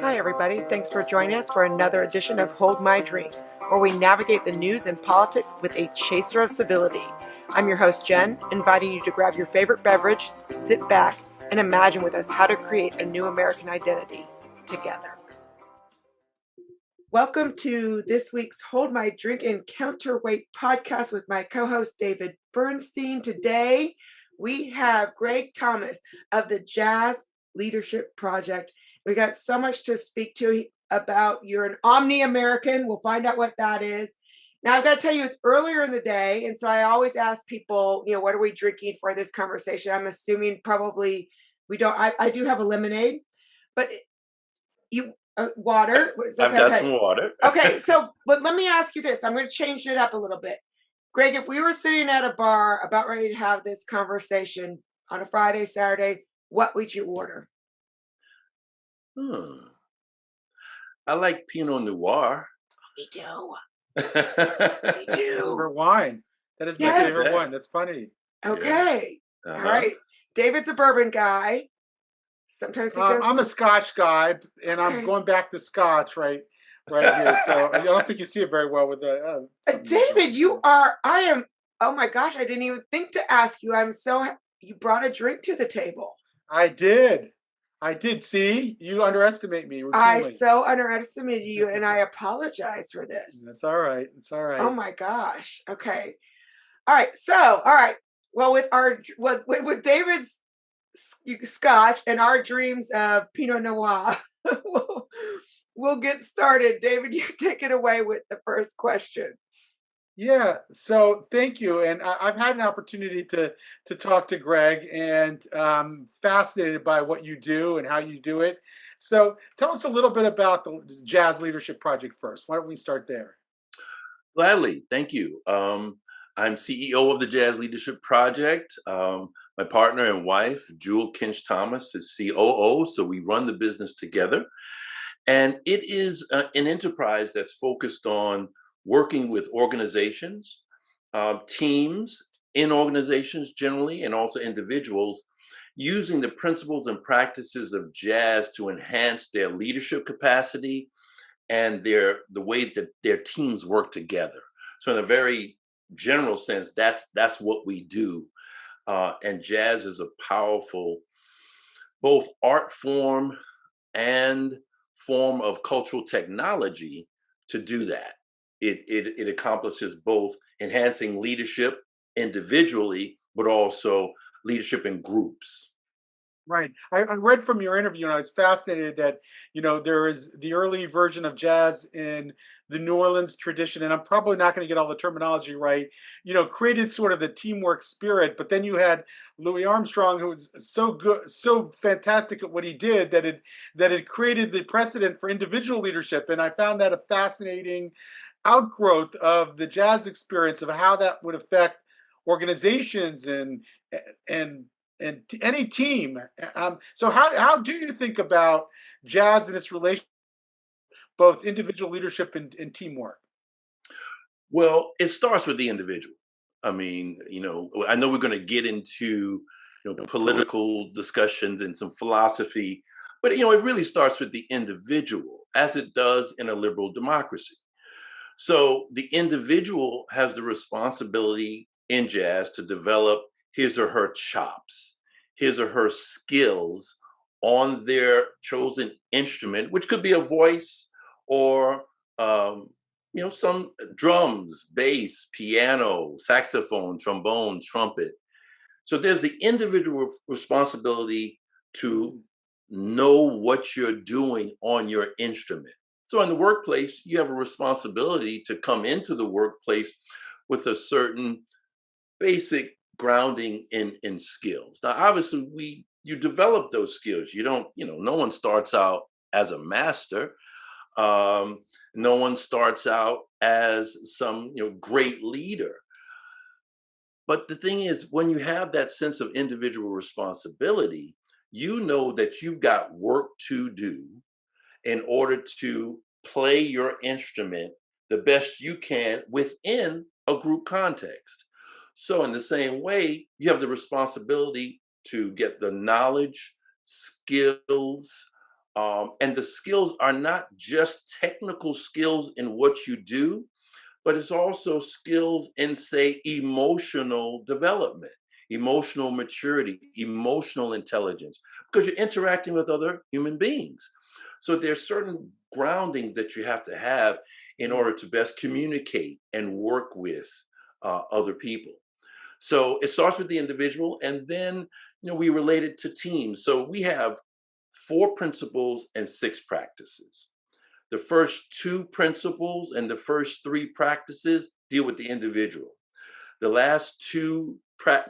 Hi, everybody. Thanks for joining us for another edition of Hold My Drink, where we navigate the news and politics with a chaser of civility. I'm your host, Jen, inviting you to grab your favorite beverage, sit back, and imagine with us how to create a new American identity together. Welcome to this week's Hold My Drink and Counterweight podcast with my co-host, David Bernstein. Today, we have Greg Thomas of the Jazz Leadership Project. We got so much to speak to about. You're an Omni-American. We'll find out what that is. Now, I've got to tell you, it's earlier in the day, and so I always ask people, what are we drinking for this conversation? I'm assuming probably we don't. I do have a lemonade, but you water. I've got some water. Okay, but let me ask you this. I'm going to change it up a little bit. Greg, if we were sitting at a bar about ready to have this conversation on a Friday, Saturday, what would you order? I like pinot noir. Me too. Me Me too. Favorite wine. That is my favorite wine. That's funny. Okay. Yeah. All right. David's a bourbon guy. Sometimes he goes. I'm a scotch guy, and I'm going back to scotch right here. So I don't think you see it very well with the. David, you are. I am. Oh my gosh! I didn't even think to ask you. You brought a drink to the table. I did. See, you underestimate me routinely. I so underestimated you, and I apologize for this. That's all right. It's all right. Oh my gosh. Okay. All right. So, all right. Well, with David's scotch and our dreams of Pinot Noir, we'll get started. David, you take it away with the first question. Yeah, so thank you. And I've had an opportunity to talk to Greg, and fascinated by what you do and how you do it. So tell us a little bit about the Jazz Leadership Project first. Why don't we start there? Gladly. Thank you. I'm CEO of the Jazz Leadership Project. My partner and wife, Jewel Kinch Thomas, is COO. So we run the business together. And it is an enterprise that's focused on working with organizations, teams in organizations generally, and also individuals, using the principles and practices of jazz to enhance their leadership capacity and the way that their teams work together. So in a very general sense, that's what we do. And jazz is a powerful, both art form and form of cultural technology to do that. It accomplishes both enhancing leadership individually, but also leadership in groups. Right. I read from your interview, and I was fascinated that, there is the early version of jazz in the New Orleans tradition, and I'm probably not going to get all the terminology right, created sort of the teamwork spirit. But then you had Louis Armstrong, who was so good, so fantastic at what he did that it created the precedent for individual leadership. And I found that a fascinating outgrowth of the jazz experience of how that would affect organizations and any team. So how do you think about jazz and its relation, both individual leadership and teamwork? Well, it starts with the individual. I mean, I know we're going to get into political discussions and some philosophy, but it really starts with the individual, as it does in a liberal democracy. So the individual has the responsibility in jazz to develop his or her chops, his or her skills on their chosen instrument, which could be a voice or, some drums, bass, piano, saxophone, trombone, trumpet. So there's the individual responsibility to know what you're doing on your instrument. So in the workplace, you have a responsibility to come into the workplace with a certain basic grounding in skills. Now, obviously, you develop those skills. You don't, no one starts out as a master. No one starts out as some, great leader. But the thing is, when you have that sense of individual responsibility, you know that you've got work to do in order to play your instrument the best you can within a group context. So in the same way, you have the responsibility to get the knowledge, skills, And the skills are not just technical skills in what you do, but it's also skills in, say, emotional development, emotional maturity, emotional intelligence, because you're interacting with other human beings. So there's certain groundings that you have to have in order to best communicate and work with other people. So it starts with the individual, and then we relate it to teams. So we have 4 principles and 6 practices. The first 2 principles and the first 3 practices deal with the individual. The last 2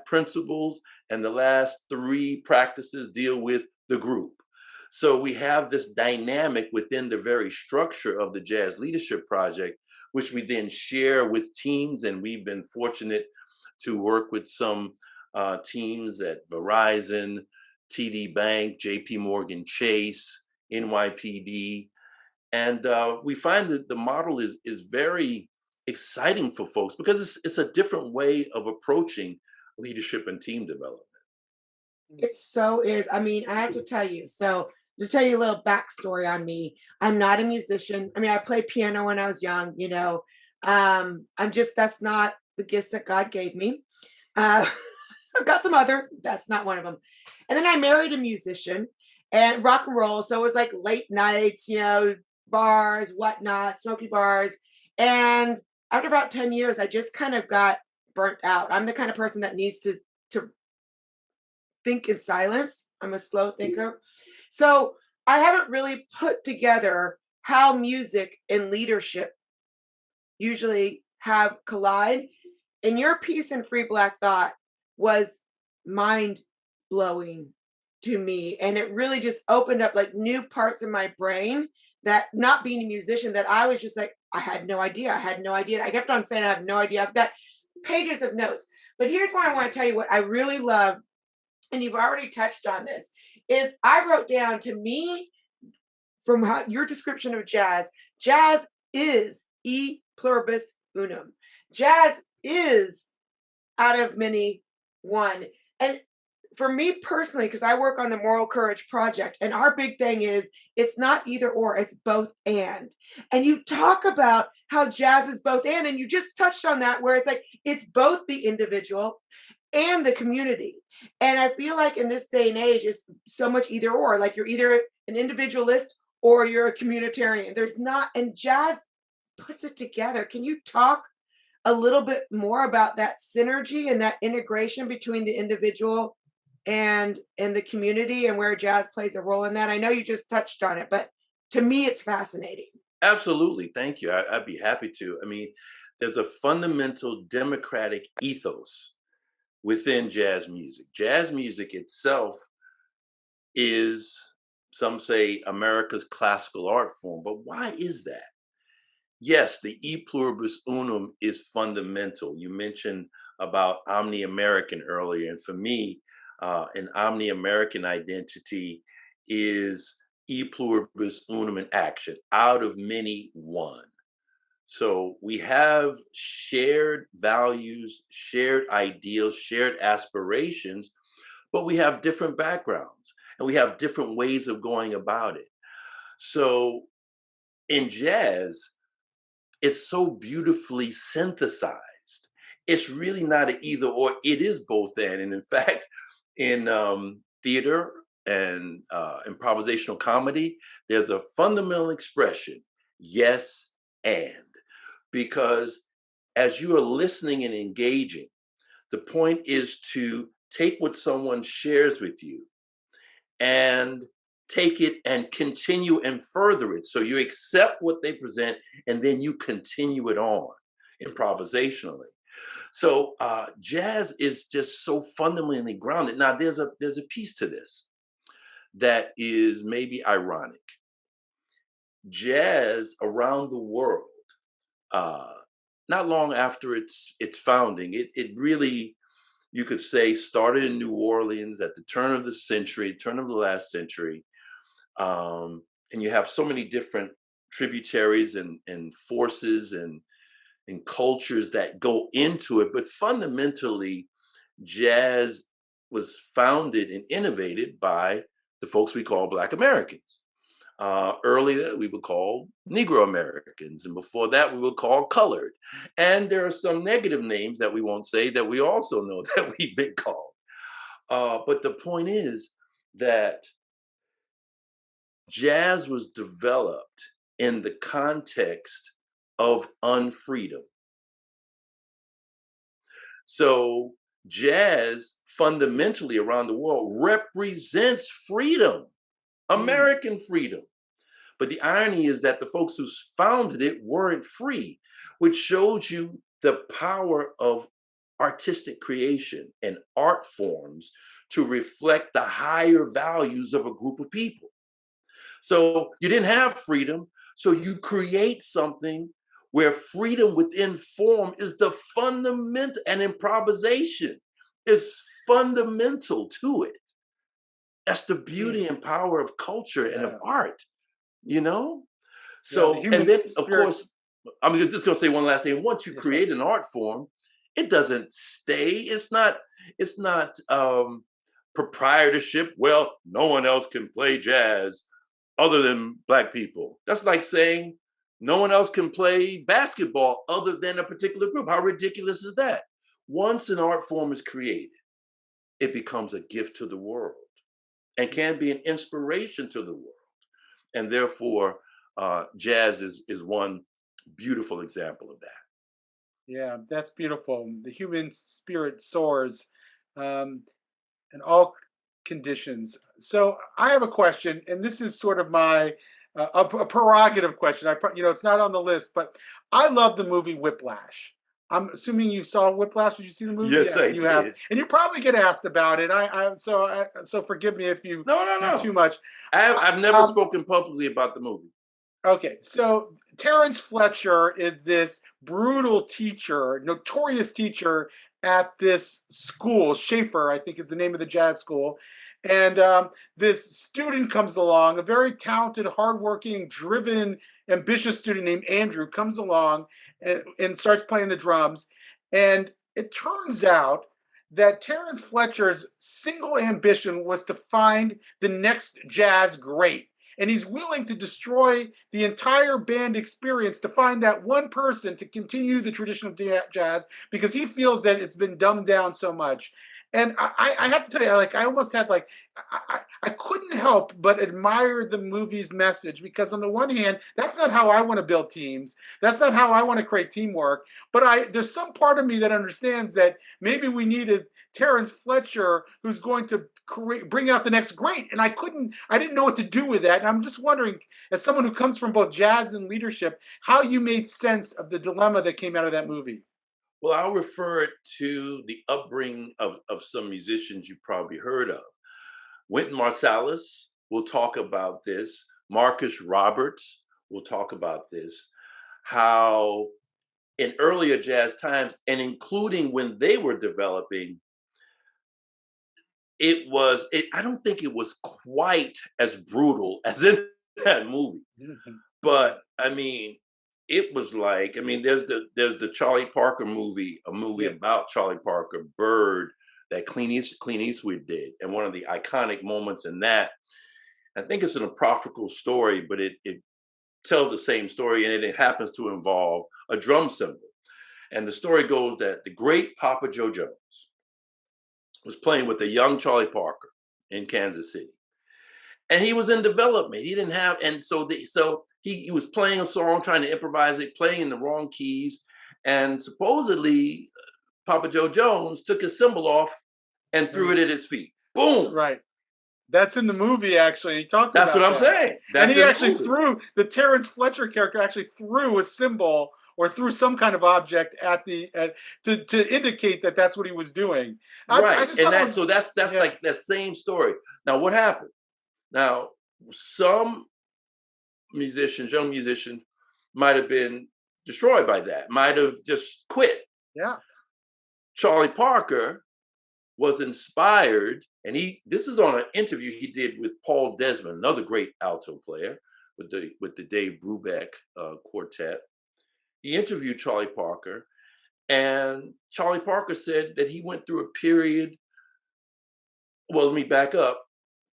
principles and the last 3 practices deal with the group. So we have this dynamic within the very structure of the Jazz Leadership Project, which we then share with teams. And we've been fortunate to work with some teams at Verizon, TD Bank, JP Morgan Chase, NYPD. And we find that the model is very exciting for folks because it's a different way of approaching leadership and team development. It so is. I mean, I have to tell you. So, to tell you a little backstory on me, I'm not a musician. I mean, I played piano when I was young. That's not the gifts that God gave me. I've got some others. That's not one of them. And then I married a musician and rock and roll. So it was like late nights, bars, whatnot, smoky bars. And after about 10 years, I just kind of got burnt out. I'm the kind of person that needs to think in silence. I'm a slow thinker. So I haven't really put together how music and leadership usually have collide. And your piece in Free Black Thought was mind blowing to me. And it really just opened up like new parts of my brain that, not being a musician, that I was just like, I had no idea. I kept on saying, I have no idea. I've got pages of notes. But here's why I want to tell you what I really love. And you've already touched on this, is I wrote down, to me, from your description of jazz is e pluribus unum. Jazz is out of many one. And for me personally, because I work on the Moral Courage Project, and our big thing is it's not either or, it's both and. And you talk about how jazz is both and you just touched on that, where it's like it's both the individual and the community. And I feel like in this day and age, it's so much either or, like you're either an individualist or you're a communitarian. There's not, and jazz puts it together. Can you talk a little bit more about that synergy and that integration between the individual and the community, and where jazz plays a role in that? I know you just touched on it, but to me, it's fascinating. Absolutely. Thank you. I'd be happy to. I mean, there's a fundamental democratic ethos within jazz music. Jazz music itself is, some say, America's classical art form. But why is that? Yes, the e pluribus unum is fundamental. You mentioned about Omni-American earlier. And for me, an Omni-American identity is e pluribus unum in action, out of many, one. So we have shared values, shared ideals, shared aspirations, but we have different backgrounds and we have different ways of going about it. So in jazz, it's so beautifully synthesized. It's really not an either or, it is both and. And in fact, in theater and improvisational comedy, there's a fundamental expression, yes and. Because as you are listening and engaging, the point is to take what someone shares with you and take it and continue and further it. So you accept what they present and then you continue it on improvisationally. So jazz is just so fundamentally grounded. Now there's a piece to this that is maybe ironic. Jazz around the world, not long after its founding, it really, you could say, started in New Orleans at the turn of the last century. And you have so many different tributaries and forces and cultures that go into it. But fundamentally, jazz was founded and innovated by the folks we call Black Americans. Earlier, we would call Negro Americans, and before that, we would call colored. And there are some negative names that we won't say that we also know that we've been called. But the point is that jazz was developed in the context of unfreedom. So jazz fundamentally around the world represents freedom, American freedom. But the irony is that the folks who founded it weren't free, which shows you the power of artistic creation and art forms to reflect the higher values of a group of people. So you didn't have freedom, so you create something where freedom within form is the fundamental, and improvisation is fundamental to it. That's the beauty and power of culture and of art, you know? So, and then of course, I'm just gonna say one last thing. Once you create an art form, it doesn't stay. It's not proprietorship. Well, no one else can play jazz other than Black people. That's like saying no one else can play basketball other than a particular group. How ridiculous is that? Once an art form is created, it becomes a gift to the world and can be an inspiration to the world. And therefore, jazz is one beautiful example of that. Yeah, that's beautiful. The human spirit soars in all conditions. So I have a question, and this is sort of my a prerogative question. It's not on the list, but I love the movie Whiplash. I'm assuming you saw Whiplash. Did you see the movie? Yes, I you did. have, and you probably get asked about it. So forgive me if you No. too much. I've never spoken publicly about the movie. Okay, so Terrence Fletcher is this brutal teacher, notorious teacher at this school. Schaefer, I think, is the name of the jazz school. And this student comes along, a very talented, hardworking, driven, ambitious student named Andrew comes along and starts playing the drums. And it turns out that Terrence Fletcher's single ambition was to find the next jazz great. And he's willing to destroy the entire band experience to find that one person to continue the tradition of jazz because he feels that it's been dumbed down so much. And I have to tell you, I almost had I couldn't help but admire the movie's message because on the one hand, that's not how I want to build teams. That's not how I want to create teamwork. But there's some part of me that understands that maybe we needed Terrence Fletcher who's going to bring out the next great. And I didn't know what to do with that. And I'm just wondering, as someone who comes from both jazz and leadership, how you made sense of the dilemma that came out of that movie. Well, I'll refer it to the upbringing of some musicians you've probably heard of. Wynton Marsalis will talk about this. Marcus Roberts will talk about this. How in earlier jazz times, and including when they were developing, I don't think it was quite as brutal as in that movie. But I mean, it was like, there's the Charlie Parker movie, a movie about Charlie Parker, Bird, that Clint Eastwood did. And one of the iconic moments in that, I think it's an apocryphal story, but it tells the same story, and it happens to involve a drum cymbal. And the story goes that the great Papa Joe Jones was playing with a young Charlie Parker in Kansas City. And he was in development. He didn't have, and so he was playing a song, trying to improvise it, playing in the wrong keys. And supposedly, Papa Joe Jones took his cymbal off and threw it at his feet. Boom. Right. That's in the movie, actually. He talks That's about what I'm saying. And he actually the Terrence Fletcher character actually threw a cymbal or threw some kind of object to indicate that that's what he was doing. Right. So that's like that same story. Now, what happened? Now, some young musicians might have been destroyed by that, might have just quit. Yeah. Charlie Parker was inspired, and this is on an interview he did with Paul Desmond, another great alto player with the Dave Brubeck quartet. He interviewed Charlie Parker, and Charlie Parker said that he went through a period. Well, let me back up.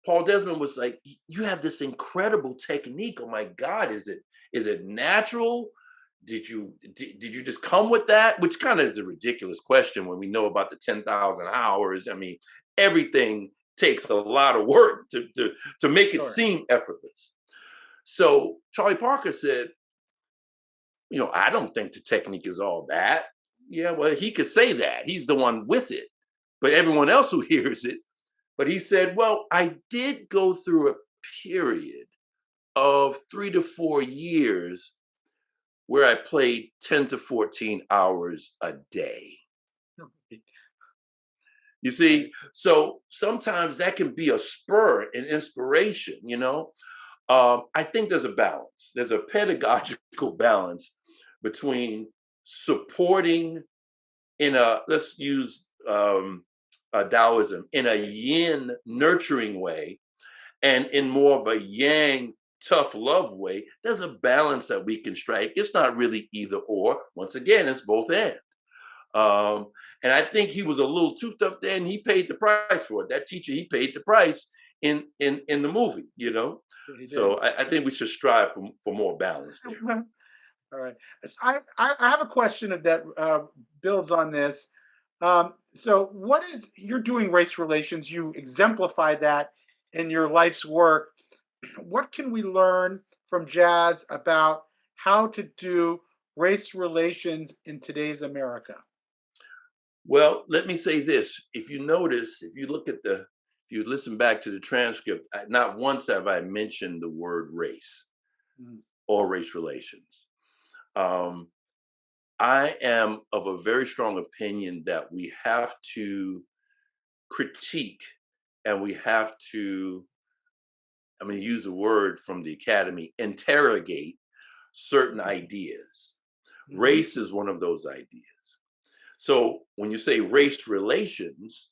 Paul Desmond was like, you have this incredible technique. Oh my God, is it natural? Did you just come with that? Which kind of is a ridiculous question when we know about the 10,000 hours. I mean, everything takes a lot of work to make it Sure. seem effortless. So Charlie Parker said, I don't think the technique is all that. Yeah, well, he could say that. He's the one with it. But everyone else who hears it, but he said, well, I did go through a period of 3 to 4 years where I played 10 to 14 hours a day. You see, so sometimes that can be a spur and inspiration, I think there's a balance. There's a pedagogical balance between supporting let's use Taoism, in a yin nurturing way, and in more of a yang tough love way. There's a balance that we can strike. It's not really either or. Once again, it's both and. And I think he was a little too tough there, and he paid the price for it. That teacher, he paid the price in the movie, So I think we should strive for more balance there. All right. I have a question that builds on this. So, you're doing race relations? You exemplify that in your life's work. What can we learn from jazz about how to do race relations in today's America? Well, let me say this. If you notice, if you listen back to the transcript, not once have I mentioned the word race Mm. or race relations. I am of a very strong opinion that we have to critique and we have to, I'm going to use a word from the academy, interrogate certain ideas. Mhm. Race is one of those ideas. So when you say race relations,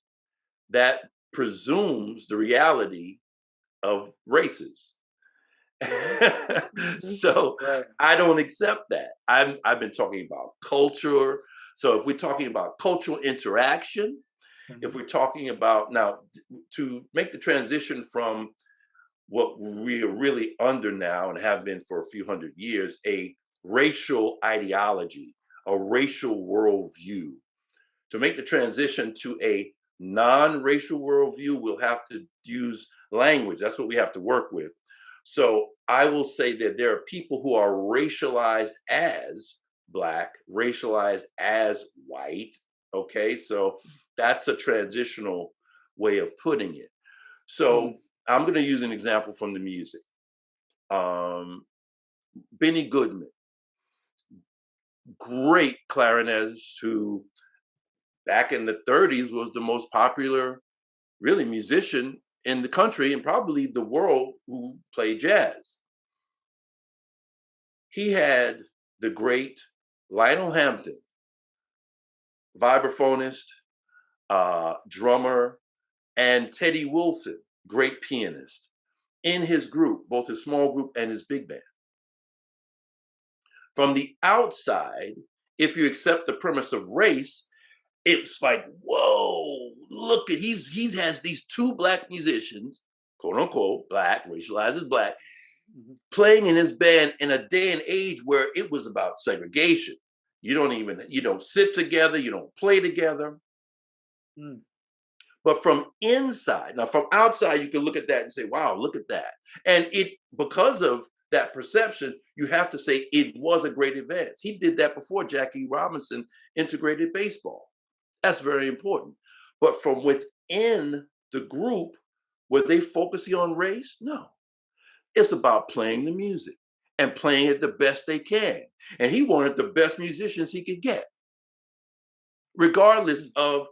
that presumes the reality of races. So Right. I don't accept that. I've been talking about culture. So if we're talking about cultural interaction, if Mhm. we're talking about now to make the transition from what we are really under now and have been for a few hundred years, a racial ideology, a racial worldview. To make the transition to a non-racial worldview, we'll have to use language. That's what we have to work with. So I will say that there are people who are racialized as Black, racialized as white. Okay, so that's a transitional way of putting it. So Mm. I'm going to use an example from the music. Benny Goodman, great clarinetist who back in the 30s was the most popular really musician in the country and probably the world who played jazz. He had the great Lionel Hampton, vibraphonist, drummer, and Teddy Wilson, great pianist, in his group, both his small group and his big band. From the outside, if you accept the premise of race, it's like, whoa, look at he has these two Black musicians, quote unquote, Black, racialized as Black, Mhm. playing in his band in a day and age where it was about segregation. You don't sit together, you don't play together. Mm. But from inside, now from outside, you can look at that and say, wow, look at that. And because of that perception, you have to say it was a great advance. He did that before Jackie Robinson integrated baseball. That's very important. But from within the group, were they focusing on race? No. It's about playing the music and playing it the best they can. And he wanted the best musicians he could get, regardless of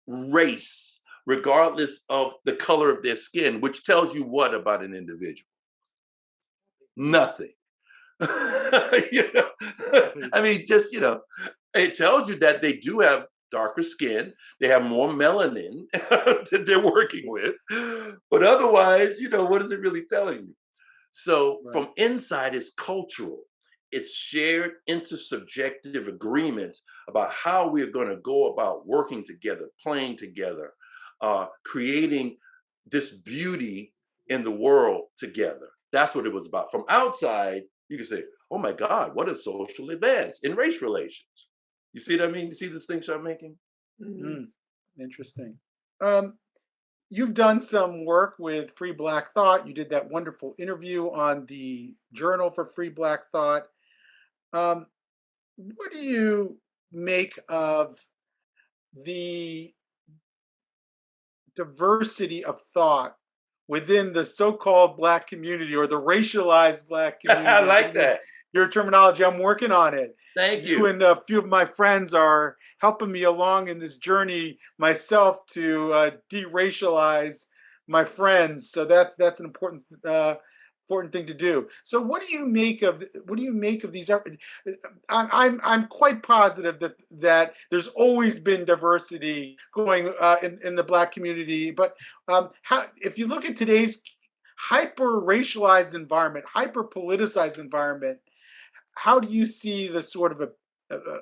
race, regardless of the color of their skin, which tells you what about an individual? Nothing. I mean, just, it tells you that they do have darker skin, they have more melanin that they're working with. But otherwise, what is it really telling you? So Right. from inside, it's cultural. It's shared intersubjective agreements about how we're going to go about working together, playing together, creating this beauty in the world together. That's what it was about. From outside, you can say, oh my God, what a social advance in race relations. You see what I mean? You see the distinction I'm making? Mm, interesting. Um, you've done some work with Free Black Thought. You did that wonderful interview on the Journal for Free Black Thought. Um, what do you make of the diversity of thought within the so-called Black community or the racialized Black I community? like To use that. your terminology, I'm working on it. Thank You you. and a few of my friends are helping me along in this journey myself to de-racialize my friends. So that's an important thing to do. So what do you make of these? I'm quite positive that there's always been diversity going in the Black community, but how if you look at today's hyper racialized environment, hyper politicized environment, how do you see the sort of a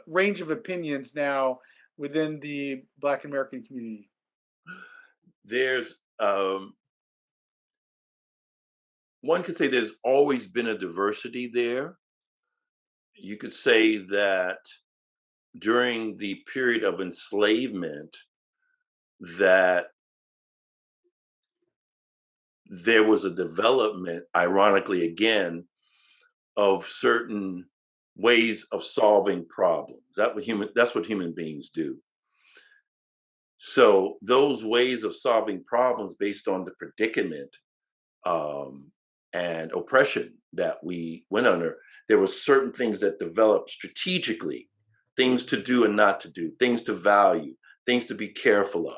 range of opinions now within the Black American community? There's one could say there's always been a diversity there. You could say that during the period of enslavement, that there was a development, ironically again, of certain ways of solving problems. That's what human beings do. So those ways of solving problems based on the predicament um, and oppression that we went under, there were certain things that developed strategically, things to do and not to do, things to value, things to be careful of.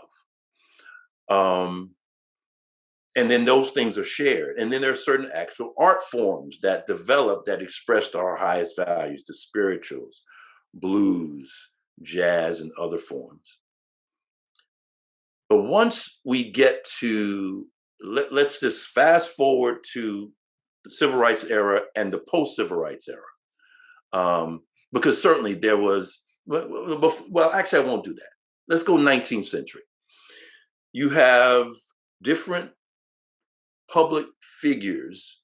And then those things are shared. And then there are certain actual art forms that developed that expressed our highest values, the spirituals, blues, jazz, and other forms. But once we get to, let's just fast forward to the civil rights era and the post-civil rights era. Because certainly there was, well, actually, I won't do that. Let's go 19th century. You have different public figures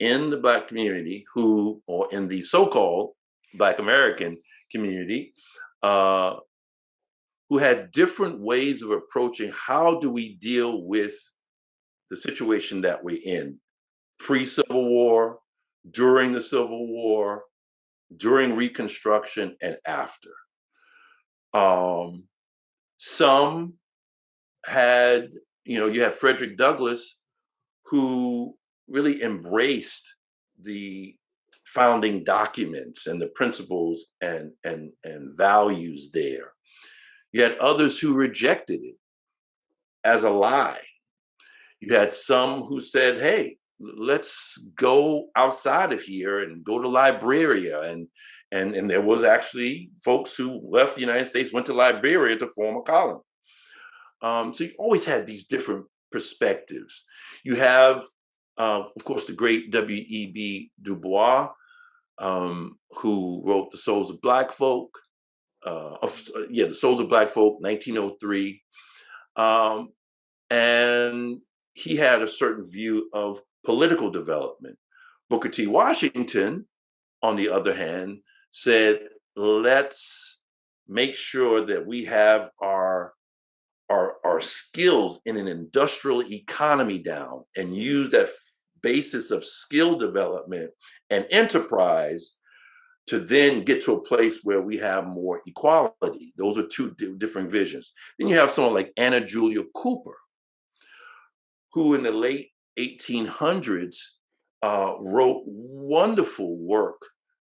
in the Black community or in the so-called Black American community, who had different ways of approaching how do we deal with the situation that we're in pre-Civil War, during the Civil War, during Reconstruction, and after. Some had, you have Frederick Douglass, who really embraced the founding documents and the principles and values there. You had others who rejected it as a lie. You had some who said, hey, let's go outside of here and go to Liberia. And there was actually folks who left the United States, went to Liberia to form a colony. So you always had these different perspectives. You have, of course, the great W.E.B. Du Bois, who wrote The Souls of Black Folk, The Souls of Black Folk, 1903. And he had a certain view of political development. Booker T. Washington, on the other hand, said, let's make sure that we have our skills in an industrial economy down and use that basis of skill development and enterprise to then get to a place where we have more equality. Those are two different visions. Then you have someone like Anna Julia Cooper, who in the late 1800s wrote wonderful work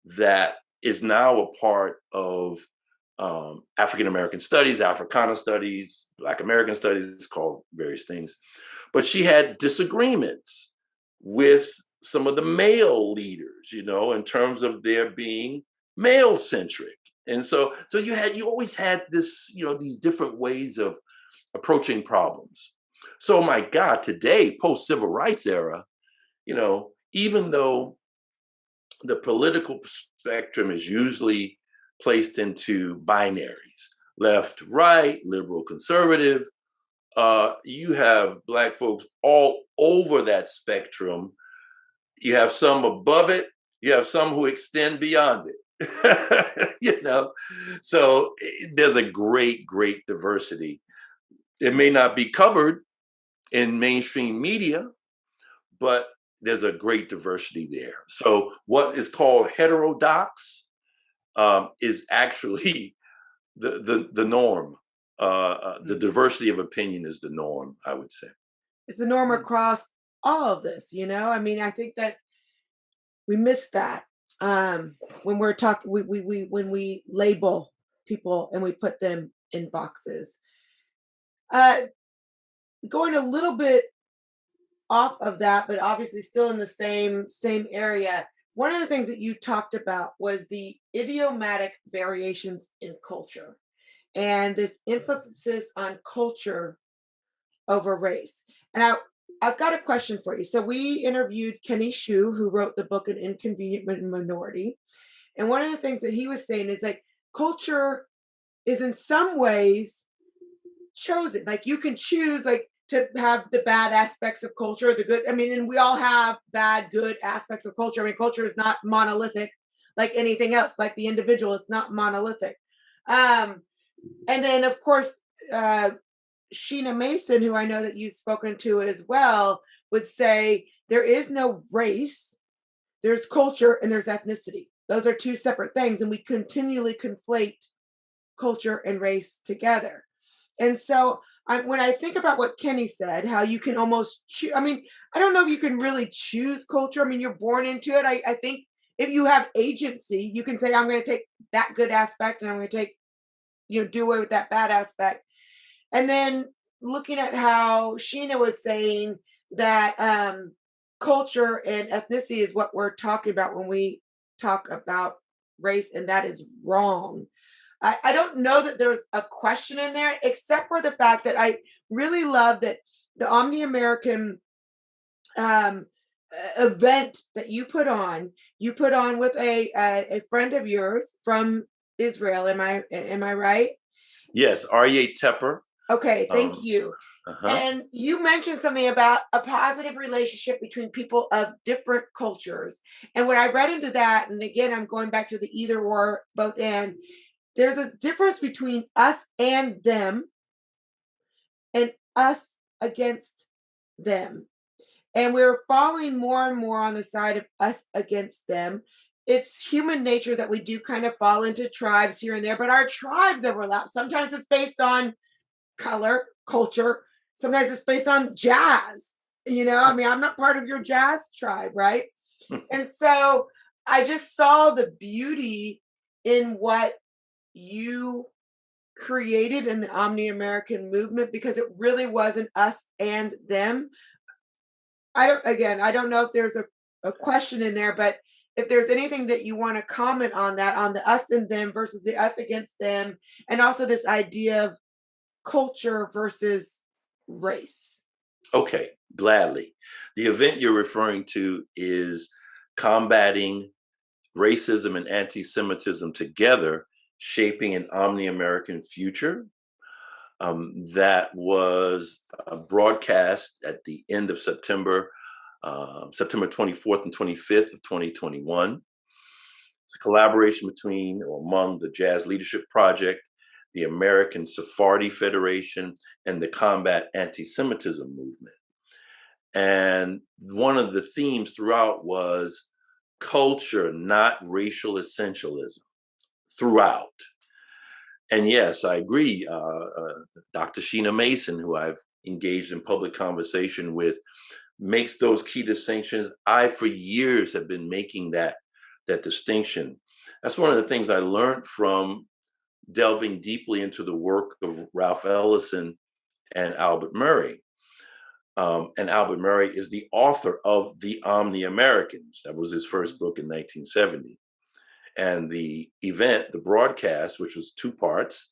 that is now a part of African American studies, Africana studies, Black American studies, it's called various things. But she had disagreements with some of the male leaders, in terms of their being male centric. And so you always had this, these different ways of approaching problems. So my God, today, post civil rights era, even though the political spectrum is usually placed into binaries, left, right, liberal, conservative, you have Black folks all over that spectrum. You have some above it. You have some who extend beyond it. So there's a great, great diversity. It may not be covered in mainstream media, but there's a great diversity there. So what is called heterodox is actually the norm. The diversity of opinion is the norm, I would say. It's the norm across all of this, I mean, I think that we miss that when we're talking, when we label people and we put them in boxes. Going a little bit off of that, but obviously still in the same area. One of the things that you talked about was the idiomatic variations in culture and this emphasis on culture over race. And I've got a question for you. So we interviewed Kenny Xu, who wrote the book An Inconvenient Minority. And one of the things that he was saying is like culture is in some ways chosen. Like you can choose like to have the bad aspects of culture, the good. I mean, and we all have bad, good aspects of culture. I mean, culture is not monolithic like anything else, like the individual, it's not monolithic. And then of course, Sheena Mason, who I know that you've spoken to as well, would say there is no race, there's culture and there's ethnicity. Those are two separate things. And we continually conflate culture and race together. And so when I think about what Kenny said, how you can almost choose, I mean, I don't know if you can really choose culture. I mean, you're born into it. I think if you have agency, you can say, I'm going to take that good aspect and I'm going to take, do away with that bad aspect. And then looking at how Sheena was saying that culture and ethnicity is what we're talking about when we talk about race, and that is wrong. I don't know that there's a question in there, except for the fact that I really love that the Omni-American event that you put on with a friend of yours from Israel. Am I right? Yes, Aryeh Tepper. Okay, thank you. And you mentioned something about a positive relationship between people of different cultures. And when I read into that, and again, I'm going back to the either or, both and, there's a difference between us and them and us against them. And we're falling more and more on the side of us against them. It's human nature that we do kind of fall into tribes here and there, but our tribes overlap. Sometimes it's based on color, culture. Sometimes it's based on jazz. I mean, I'm not part of your jazz tribe, right? And so I just saw the beauty in what you created in the Omni-American movement, because it really wasn't us and them. I don't know if there's a question in there, but if there's anything that you want to comment on that, on the us and them versus the us against them, and also this idea of culture versus race. Okay, gladly. The event you're referring to is combating racism and anti-Semitism together, shaping an Omni-American future. That was broadcast at the end of September, September 24th and 25th of 2021. It's a collaboration between or among the Jazz Leadership Project, the American Sephardi Federation, and the Combat Anti-Semitism movement. And one of the themes throughout was culture, not racial essentialism, throughout. And yes, I agree. Dr. Sheena Mason, who I've engaged in public conversation with, makes those key distinctions. I, for years, have been making that distinction. That's one of the things I learned from delving deeply into the work of Ralph Ellison and Albert Murray. And Albert Murray is the author of The Omni-Americans. That was his first book in 1970. And the event, the broadcast, which was 2 parts,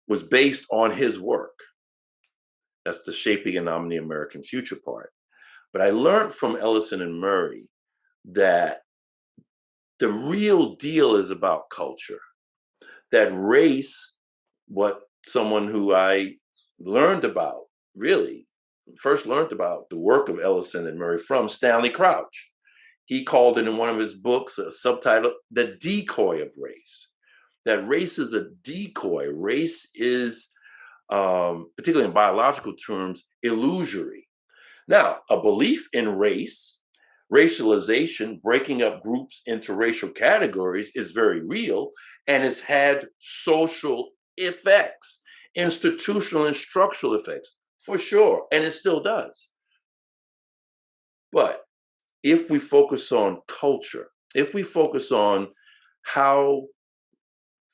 was based on his work. That's the Shaping an Omni-American Future part. But I learned from Ellison and Murray that the real deal is about culture. That race, what someone who I learned about, really, first learned about the work of Ellison and Murray from Stanley Crouch. He called it in one of his books, a subtitle, The Decoy of Race. That race is a decoy. Race is, particularly in biological terms, illusory. Now, a belief in race, racialization, breaking up groups into racial categories is very real, and it's had social effects, institutional and structural effects, for sure, and it still does. But if we focus on culture, if we focus on how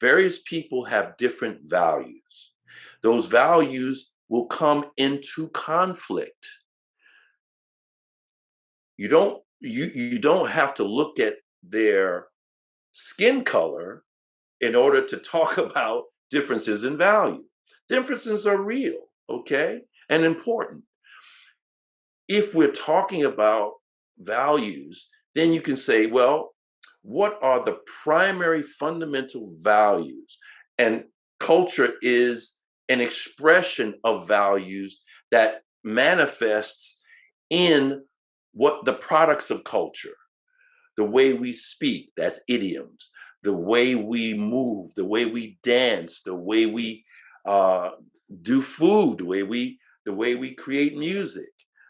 various people have different values, those values will come into conflict. You don't have to look at their skin color in order to talk about differences in value. Differences are real, okay, and important. If we're talking about values, then you can say, well, what are the primary fundamental values? And culture is an expression of values that manifests in what the products of culture, the way we speak, that's idioms, the way we move, the way we dance, the way we do food, the way we create music,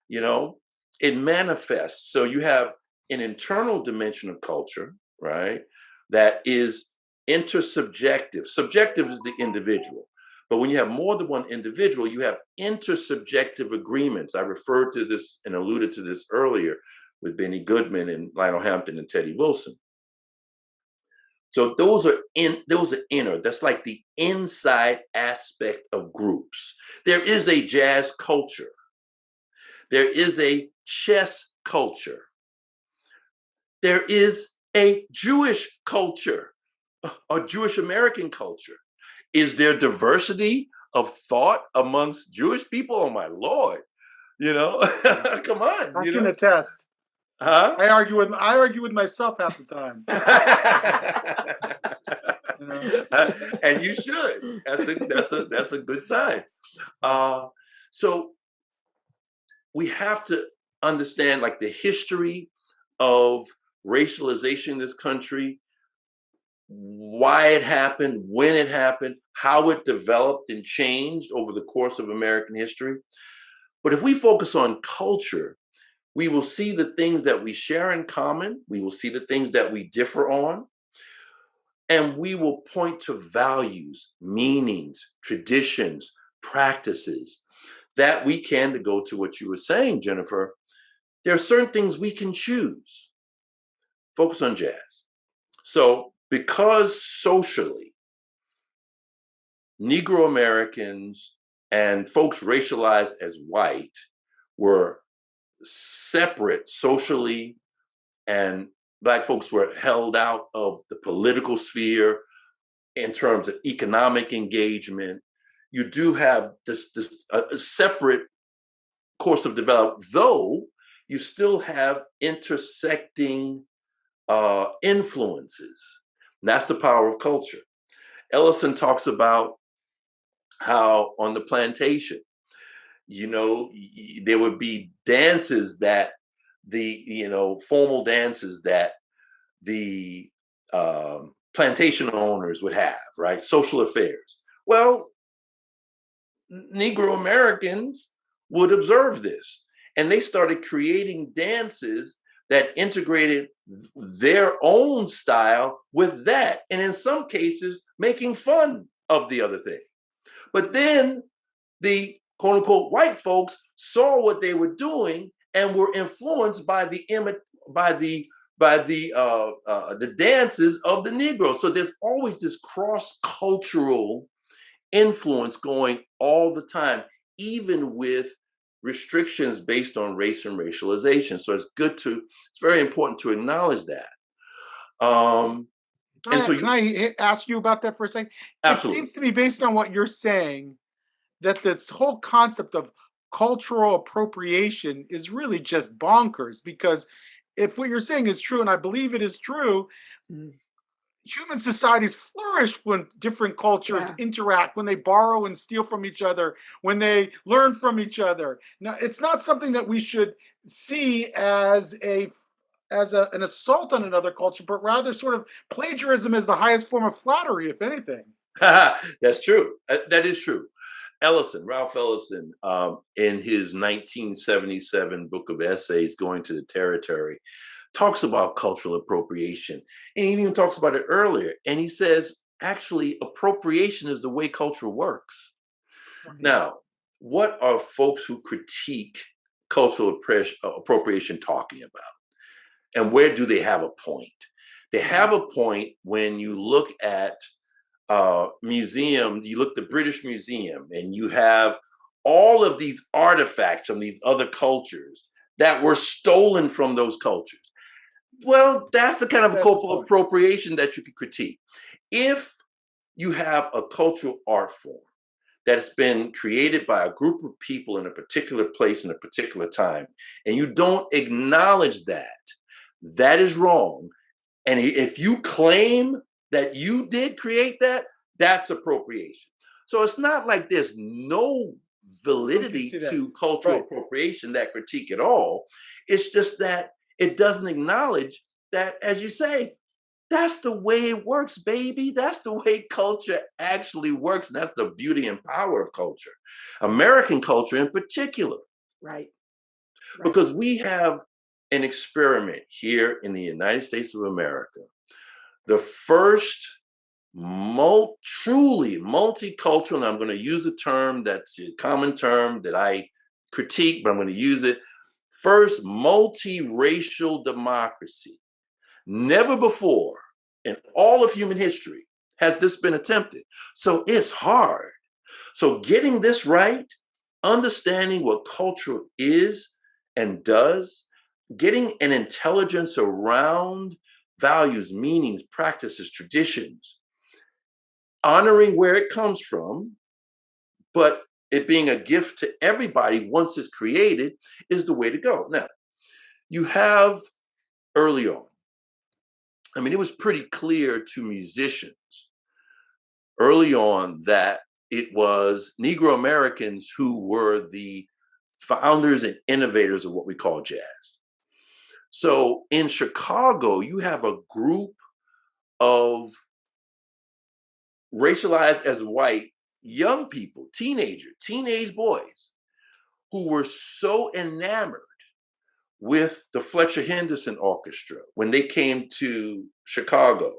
it manifests. So you have an internal dimension of culture, right? That is intersubjective. Subjective is the individual. But when you have more than one individual, you have intersubjective agreements. I referred to this and alluded to this earlier with Benny Goodman and Lionel Hampton and Teddy Wilson. So those are inner. That's like the inside aspect of groups. There is a jazz culture. There is a chess culture. There is a Jewish culture, a Jewish American culture. Is there diversity of thought amongst Jewish people? Oh my Lord, come on. I can attest. Huh? I argue with myself half the time. And you should. That's a good sign. So we have to understand like the history of racialization in this country, why it happened, when it happened, how it developed and changed over the course of American history. But if we focus on culture, we will see the things that we share in common. We will see the things that we differ on. And we will point to values, meanings, traditions, practices that we can, to go to what you were saying, Jennifer, there are certain things we can choose. Focus on jazz. So because socially, Negro Americans and folks racialized as white were separate socially, and Black folks were held out of the political sphere in terms of economic engagement, you do have this separate course of development, though you still have intersecting influences. And that's the power of culture. Ellison talks about how on the plantation, there would be dances that formal dances that the plantation owners would have, right? Social affairs. Well, Negro Americans would observe this, and they started creating dances that integrated their own style with that, and in some cases, making fun of the other thing. But then the quote unquote white folks saw what they were doing and were influenced by the dances of the Negroes. So there's always this cross-cultural influence going all the time, even with restrictions based on race and racialization. So it's very important to acknowledge that. Can I ask you about that for a second? Absolutely. It seems to me, based on what you're saying, that this whole concept of cultural appropriation is really just bonkers, because if what you're saying is true, and I believe it is true, human societies flourish when different cultures interact, when they borrow and steal from each other, when they learn from each other. Now, it's not something that we should see as an assault on another culture, but rather sort of plagiarism as the highest form of flattery, if anything. That's true. That is true. Ralph Ellison, in his 1977 book of essays, Going to the Territory, talks about cultural appropriation. And he even talks about it earlier. And he says, actually, appropriation is the way culture works. Right. Now, what are folks who critique cultural appropriation talking about? And where do they have a point? They have a point when you look at museum, you look at the British Museum, and you have all of these artifacts from these other cultures that were stolen from those cultures. Well, that's the kind of cultural appropriation that you could critique. If you have a cultural art form that's been created by a group of people in a particular place in a particular time, and you don't acknowledge that, that is wrong. And if you claim that you did create that, that's appropriation. So it's not like there's no validity to cultural appropriation, that critique at all. It's just that it doesn't acknowledge that, as you say, that's the way it works, baby. That's the way culture actually works. And that's the beauty and power of culture, American culture in particular. Right. Because we have an experiment here in the United States of America, the first truly multicultural, and I'm going to use a term that's a common term that I critique, but I'm going to use it, first multiracial democracy. Never before in all of human history has this been attempted. So it's hard. So getting this right, understanding what culture is and does, getting an intelligence around values, meanings, practices, traditions, honoring where it comes from, but it being a gift to everybody once it's created is the way to go. Now, you have early on, I mean, it was pretty clear to musicians early on that it was Negro Americans who were the founders and innovators of what we call jazz. So in Chicago, you have a group of racialized as white young people, teenage boys, who were so enamored with the Fletcher Henderson Orchestra when they came to Chicago,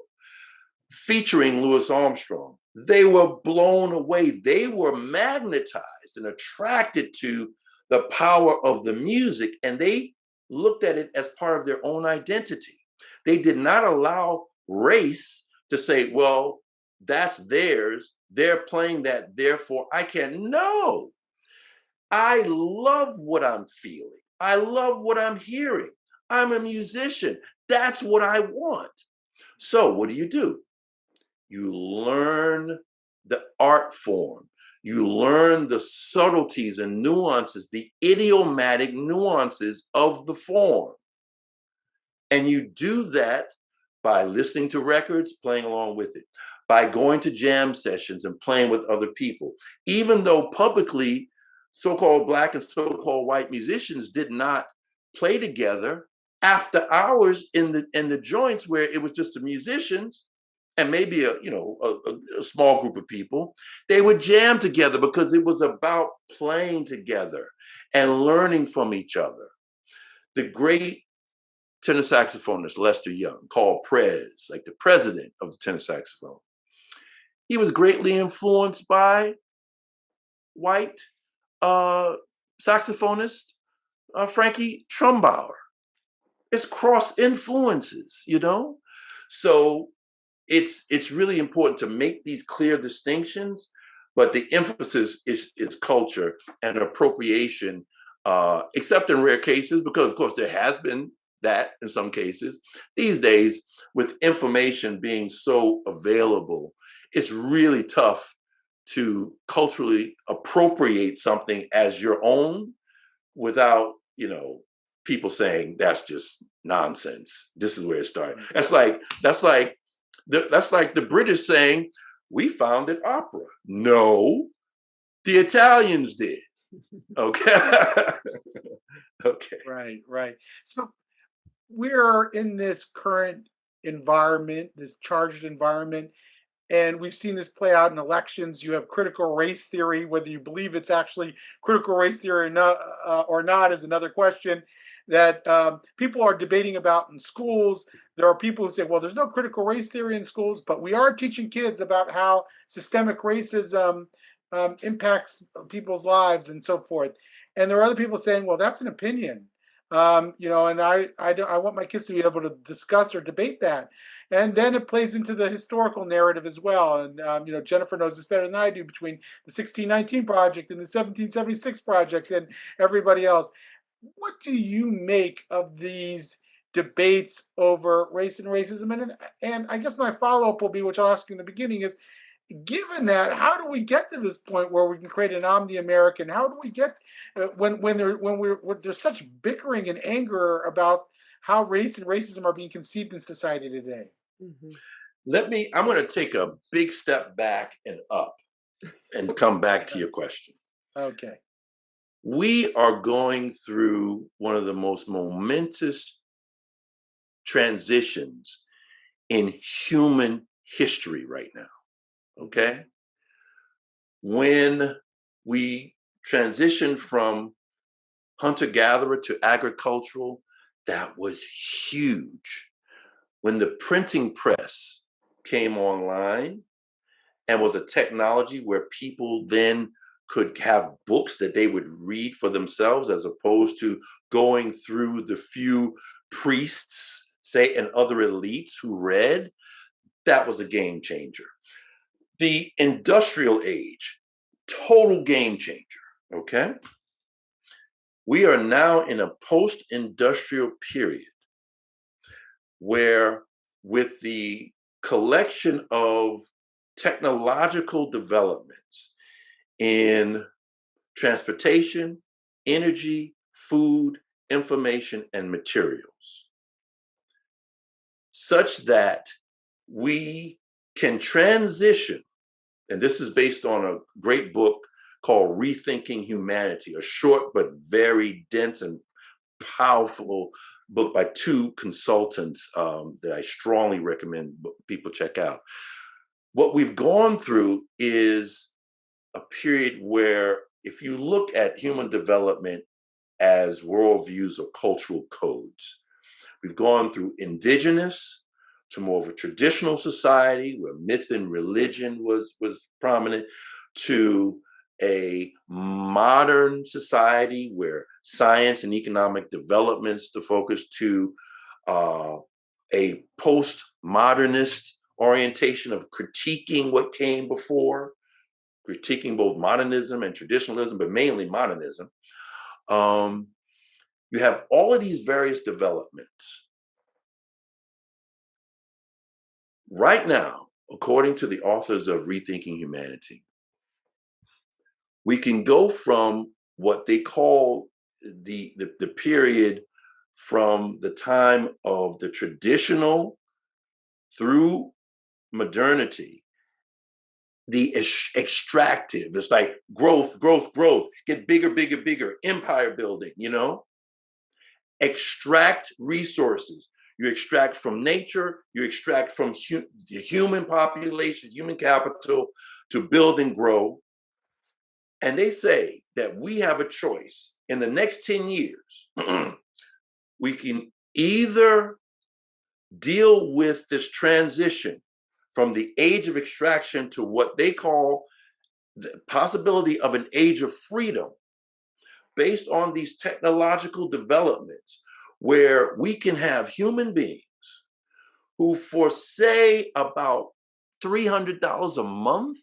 featuring Louis Armstrong. They were blown away. They were magnetized and attracted to the power of the music, and they looked at it as part of their own identity. They did not allow race to say, well, that's theirs. They're playing that, therefore I can't. No, I love what I'm feeling. I love what I'm hearing. I'm a musician. That's what I want. So what do? You learn the art form. You learn the subtleties and nuances, the idiomatic nuances of the form. And you do that by listening to records, playing along with it, by going to jam sessions and playing with other people. Even though publicly, so-called Black and so-called white musicians did not play together after hours in the joints where it was just the musicians and maybe a small group of people, they would jam together because it was about playing together and learning from each other. The great tenor saxophonist Lester Young, called Prez, like the president of the tenor saxophone, he was greatly influenced by white saxophonist Frankie Trumbauer. It's cross influences, So it's really important to make these clear distinctions, but the emphasis is culture and appropriation, except in rare cases, because of course there has been that in some cases. These days, with information being so available, it's really tough to culturally appropriate something as your own without, people saying that's just nonsense. This is where it started. That's like That's like the British saying, we founded opera. No, the Italians did. Okay. Okay. Right. So we're in this current environment, this charged environment, and we've seen this play out in elections. You have critical race theory. Whether you believe it's actually critical race theory or not is another question that people are debating about in schools. There are people who say, well, there's no critical race theory in schools, but we are teaching kids about how systemic racism impacts people's lives and so forth. And there are other people saying, well, that's an opinion. And I want my kids to be able to discuss or debate that. And then it plays into the historical narrative as well. And Jennifer knows this better than I do, between the 1619 project and the 1776 project and everybody else. What do you make of these debates over race and racism? And I guess my follow-up will be, which I'll ask you in the beginning, is given that, how do we get to this point where we can create an Omni-American? How do we get when there's such bickering and anger about how race and racism are being conceived in society today? Mm-hmm. I'm going to take a big step back and up and come back to your question. Okay. We are going through one of the most momentous transitions in human history right now. Okay? When we transitioned from hunter-gatherer to agricultural, that was huge. When the printing press came online and was a technology where people then could have books that they would read for themselves, as opposed to going through the few priests, say, and other elites who read, that was a game changer. The industrial age, total game changer, okay? We are now in a post-industrial period where, with the collection of technological developments in transportation, energy, food, information, and materials, such that we can transition, and this is based on a great book called Rethinking Humanity, a short but very dense and powerful book by two consultants that I strongly recommend people check out. What we've gone through is a period where, if you look at human development as worldviews or cultural codes, we've gone through indigenous to more of a traditional society where myth and religion was prominent, to a modern society where science and economic developments to focus, to a postmodernist orientation of critiquing what came before, critiquing both modernism and traditionalism, but mainly modernism. You have all of these various developments. Right now, according to the authors of Rethinking Humanity, we can go from what they call the period from the time of the traditional through modernity, the extractive. It's like growth, get bigger, empire building, extract resources. You extract from nature, you extract from the human population, human capital, to build and grow. And they say that we have a choice in the next 10 years. We can either deal with this transition from the age of extraction to what they call the possibility of an age of freedom, based on these technological developments, where we can have human beings who, for say about $300 a month,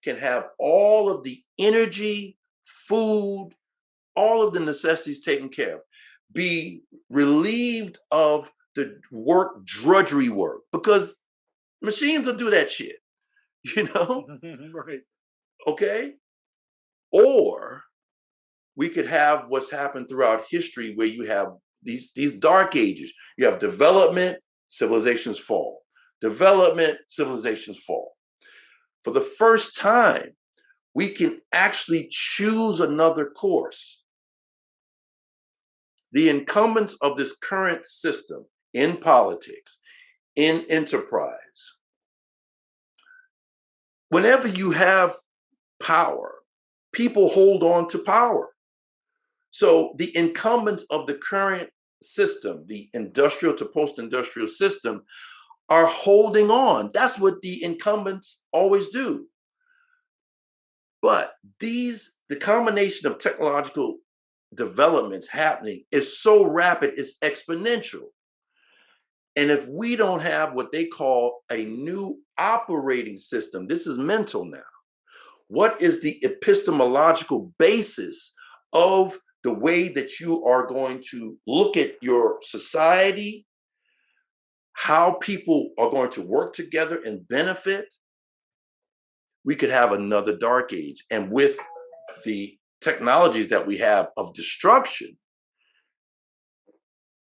can have all of the energy, food, all of the necessities taken care of, be relieved of the drudgery work, because machines will do that shit, Right. Okay? Or we could have what's happened throughout history, where you have these dark ages. You have development, civilizations fall. development, civilizations fall. For the first time, we can actually choose another course. The incumbents of this current system in politics, in enterprise, whenever you have power, people hold on to power. So the incumbents of the current system, the industrial to post-industrial system, are holding on. That's what the incumbents always do. But the combination of technological developments happening is so rapid, it's exponential. And if we don't have what they call a new operating system, this is mental now. What is the epistemological basis of the way that you are going to look at your society, how people are going to work together and benefit? We could have another dark age. And with the technologies that we have of destruction,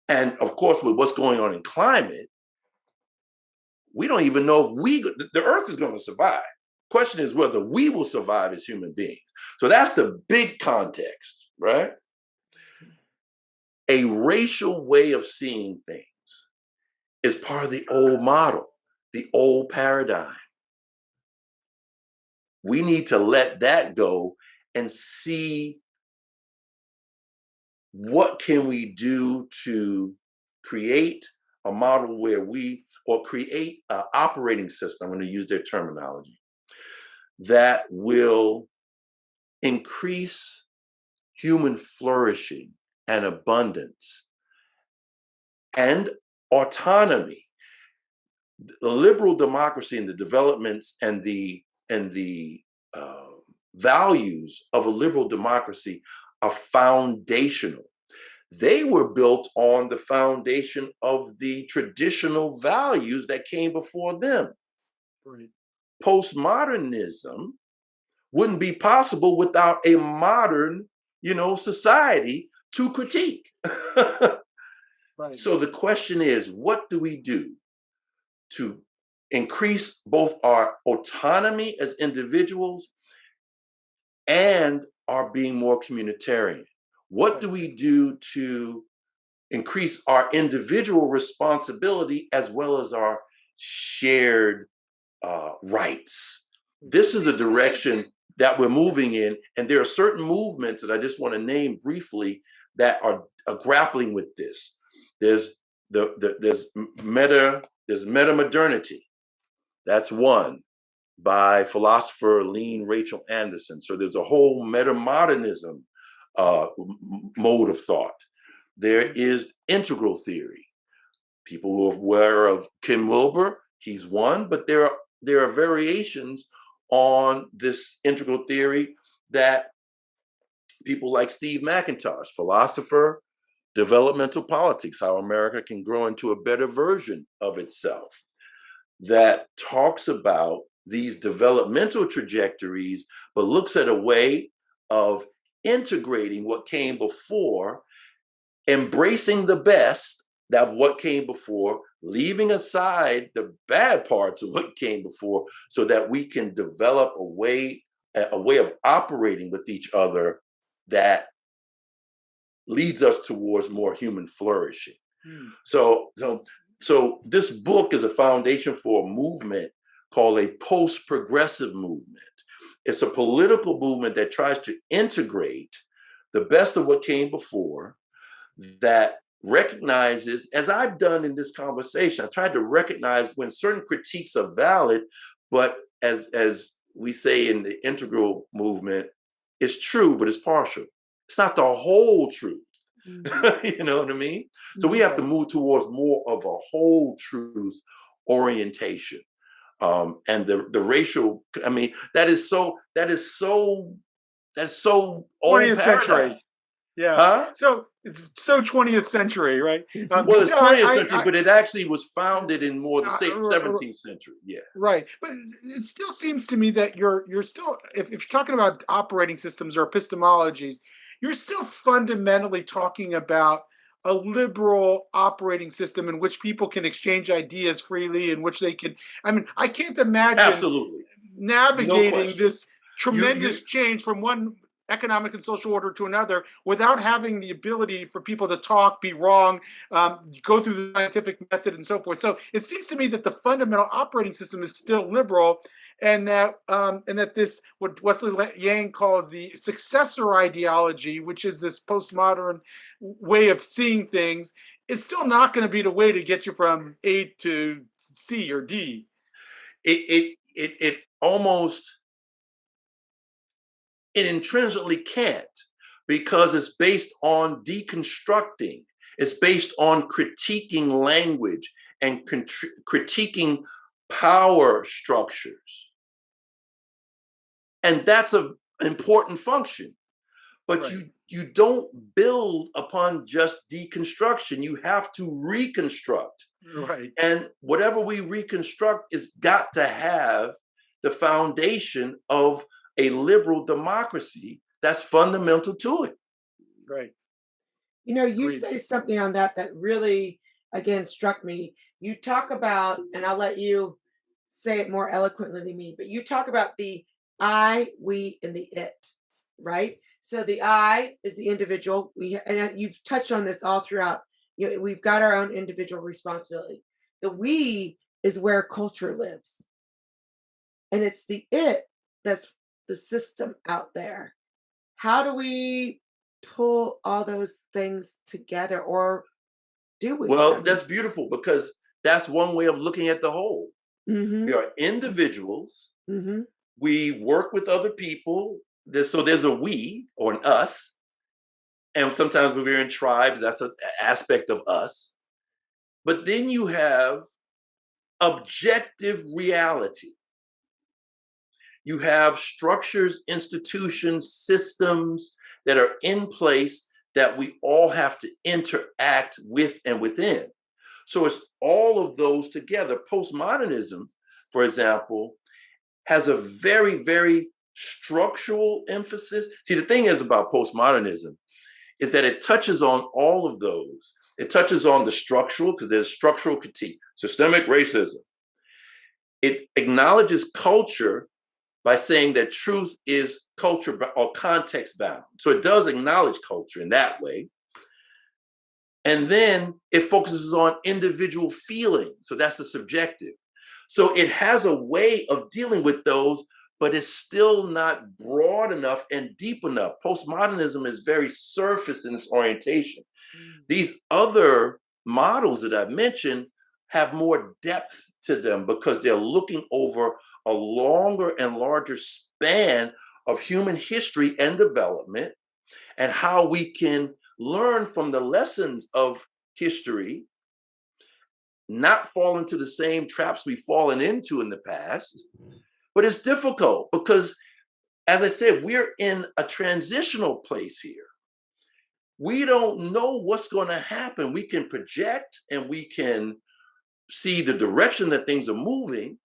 and of course, with what's going on in climate, we don't even know if the Earth is going to survive. Question is whether we will survive as human beings. So that's the big context, right? A racial way of seeing things is part of the old model, the old paradigm. We need to let that go and see what can we do to create a model where create an operating system, I'm going to use their terminology, that will increase human flourishing and abundance and autonomy. The liberal democracy and the developments and the values of a liberal democracy are foundational. They were built on the foundation of the traditional values that came before them. Right. Postmodernism wouldn't be possible without a modern, society to critique. Right. So the question is, what do we do to increase both our autonomy as individuals and our being more communitarian? What do we do to increase our individual responsibility as well as our shared rights? This is a direction that we're moving in, and there are certain movements that I just want to name briefly that are grappling with this. There's meta-modernity. That's one, by philosopher Lean Rachel Anderson. So there's a whole meta-modernism mode of thought. There is integral theory. People who are aware of Kim Wilber, he's one, but there are variations on this integral theory that people like Steve McIntosh, philosopher, developmental politics, how America can grow into a better version of itself, that talks about these developmental trajectories, but looks at a way of integrating what came before, embracing the best of what came before, leaving aside the bad parts of what came before, so that we can develop a way of operating with each other that leads us towards more human flourishing. So this book is a foundation for a movement called a post-progressive movement. It's a political movement that tries to integrate the best of what came before, that recognizes, as I've done in this conversation, I tried to recognize when certain critiques are valid, but as we say in the integral movement, it's true, but it's partial. It's not the whole truth. Mm-hmm. You know what I mean? So we have to move towards more of a whole truth orientation. And the racial, I mean, that is so old 20th century. Yeah. Huh? So it's so 20th century, right? Well, it's 20th century, but it actually was founded in more the 17th century. Yeah. Right. But it still seems to me that you're still, if you're talking about operating systems or epistemologies, you're still fundamentally talking about a liberal operating system in which people can exchange ideas freely, in which they can, I mean, I can't imagine Absolutely. No navigating question. this You tremendous change from one economic and social order to another without having the ability for people to talk, be wrong, go through the scientific method and so forth. So it seems to me that the fundamental operating system is still liberal, and that this, what Wesley Yang calls the successor ideology, which is this postmodern way of seeing things, is still not going to be the way to get you from A to C or D. it almost, it intrinsically can't, because it's based on deconstructing. It's based on critiquing language and critiquing power structures. And that's an important function. But Right. you don't build upon just deconstruction. You have to reconstruct. Right. And whatever we reconstruct is got to have the foundation of a liberal democracy that's fundamental to it. Right. You know, you Agreed. say something on that that really, again, struck me. You talk about, and I'll let you say it more eloquently than me, but you talk about the I, we, and the it, right? So the I is the individual. You've touched on this all throughout. You know, we've got our own individual responsibility. The we is where culture lives, and it's the it that's the system out there. How do we pull all those things together, or do we? Well, that's beautiful, because that's one way of looking at the whole. Mm-hmm. We are individuals. Mm-hmm. We work with other people. So there's a we or an us. And sometimes when we're in tribes, that's an aspect of us. But then you have objective reality. You have structures, institutions, systems that are in place that we all have to interact with and within. So it's all of those together. Postmodernism, for example, has a very, very structural emphasis. See, the thing is about postmodernism is that it touches on all of those. It touches on the structural, because there's structural critique, systemic racism. It acknowledges culture by saying that truth is culture or context bound. So it does acknowledge culture in that way. And then it focuses on individual feelings. So that's the subjective. So it has a way of dealing with those, but it's still not broad enough and deep enough. Postmodernism is very surface in its orientation. These other models that I've mentioned have more depth to them, because they're looking over a longer and larger span of human history and development, and how we can learn from the lessons of history, not fall into the same traps we've fallen into in the past. But it's difficult because, as I said, we're in a transitional place here. We don't know what's going to happen. We can project and we can see the direction that things are moving,